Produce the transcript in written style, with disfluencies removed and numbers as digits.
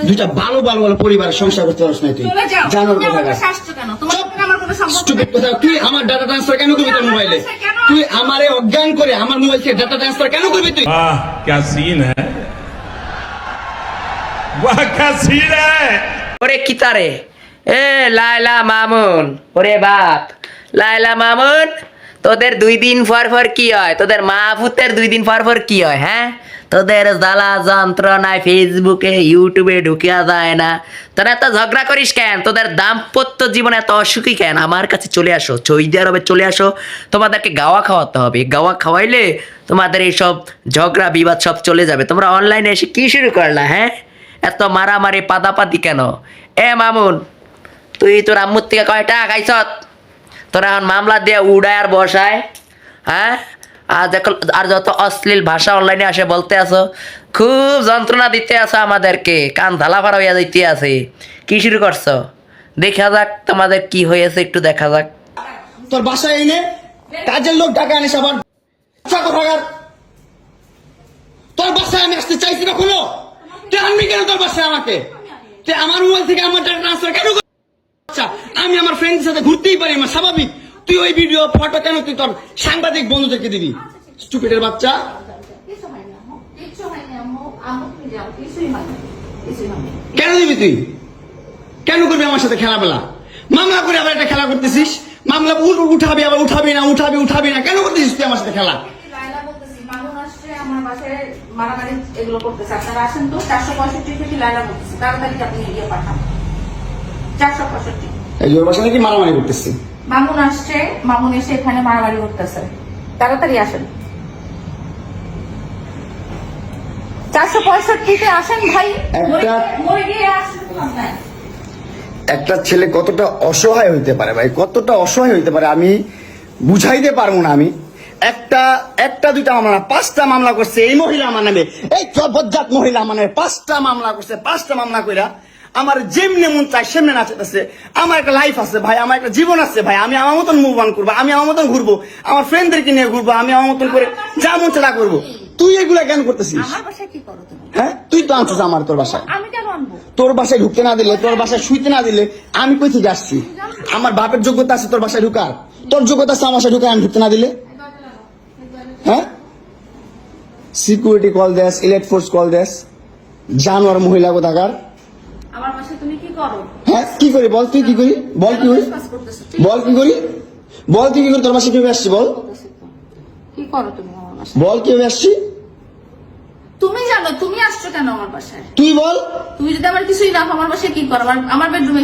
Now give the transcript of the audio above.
দুইটা ভালো ভালো ভালো পরিবার সংসার করতে পারছ না তুই জানোর কথা তুই আমার ডাটা ট্রান্সফার কেন করবি তোর মোবাইলে তুই আমারে অজ্ঞান করে আমার মোবাইল থেকে ডাটা ট্রান্সফার কেন করবি তুই क्या सीन है वाह क्या सीन है ওরে কিতারে এ লায়লা মামুন ওরে বাপ লায়লা মামুন তোদের 2 দিন পর কি হয় তোদের মা পুতের 2 দিন পর কি হয় হ্যাঁ তোদের জ্বালা যন্ত্রণায় ফেসবুকে ইউটিউবে ঢুকিয়া যায় না তোরা এত ঝগড়া করিস কেন তোদের দাম্পত্য জীবনে এত অসুখী কেন আমার কাছে চলে আসো সৌদি আরবে চলে আসো তোমাদেরকে গাওয়া খাওয়াতে হবে গাওয়া খাওয়াইলে তোমাদের এইসব ঝগড়া বিবাদ সব চলে যাবে তোমরা অনলাইনে এসে কি শুরু করলা হ্যাঁ এত মারামারি পাদাপাতি কেন এ মামুন তুই তোর আম্মুর থেকে কয়টা খাইছ তোরা এখন মামলা দিয়ে উড়ায় আর বসায় হ্যাঁ আর যত অশ্লীল ভাষা অনলাইনে আসে বলতে আসো খুব যন্ত্রণা দিতে আসো আমাদেরকে কান ধালাফাড়া হইয়া দিতে আছে কি শুরু করছো দেখা যাক তোমাদের কি হয়েছে একটু দেখা যাক তোর বাসায় এনে কাজের লোক ঢাকা আনিস আবার তোর বাসায় আমি আসতে চাইছি না কোনো তুই আনবি কেন তোর বাসায় আমাকে তুই আমার মোবাইল থেকে আমার ডাটা ট্রান্সফার কেন আচ্ছা আমি আমার ফ্রেন্ডের সাথে ঘুরতেই পারি আমার স্বাভাবিক তুই ওই ভিডিও ফটো কেন তুই তোর সাংবাদিক বন্ধুদেরকে দিবি স্টুপিডের বাচ্চা কেন দিবি তুই কেন করবি আমার সাথে খেলাবেলা মামলা করে আবার একটা খেলা করতেছিস মামলা উঠাবি আবার উঠাবি না কেন করতেছিস তুই আমার সাথে খেলা মারামারি এগুলো করতেছে আপনারা আসেন তো 465 থেকে লাইলা বলতেছে তাড়াতাড়ি আপনি ইয়ে পাঠান 465 এই ওর বাসা নাকি মারামারি করতেছি মামুন আসছে মামুন এসে এখানে মারামারি করতেছে তাড়াতাড়ি আসেন 465 তে আসেন ভাই মরে গিয়ে আসেন একটা ছেলে কতটা অসহায় হইতে পারে ভাই কতটা অসহায় হইতে পারে আমি বুঝাইতে পারবো না আমি একটা দুইটা মামলা না 5টা মামলা করছে এই মহিলা আমার নামে এই বজ্জাত মহিলা আমার নামে 5টা মামলা করছে 5টা মামলা কইরা আমার যেমনে মন চাই সেমনে নাচতেছে আমার একটা লাইফ আছে ভাই আমার একটা জীবন আছে ভাই আমি আমার মতন মুভ অন করবো আমি আমার মতন ঘুরবো আমার ফ্রেন্ডদেরকে নিয়ে ঘুরবো আমি আমার মতন করে যা মন চাই তা করবো তুই এগুলা কেন করতেছিস আমার বাসায় কি করো তুমি হ্যাঁ তুই তো আনছিস আমার তোর বাসায় আমি কেন আনবো তোর বাসায় ঢুকতে না দিলে তোর বাসায় শুইতে না দিলে আমি কই থেকে আসছি আমার বাপের যোগ্যতা আছে তোর বাসায় ঢুকার তোর যোগ্যতা আছে আমার বাসায় ঢুকার আমি ঢুকতে না দিলে হ্যাঁ সিকিউরিটি কল দেস ইলেক্ট ফোর্স কল দেস জানোয়ার মহিলা কোথাকার আমার বাসায় তুমি কি করো হ্যাঁ কি করি বল তুই কি করি বল কি করি বল কি করি বল তুই কি করি তোর বাসায় কিভাবে আসছি বল কি করো তুমি আমার বাসায় বল কিভাবে আসছি তুমি জানো তুমি আসছো কেন আমার বাসায় তুই বল তুমি যদি আমার কিছুই না আমার বাসায় কি করো আমার বেডরুমে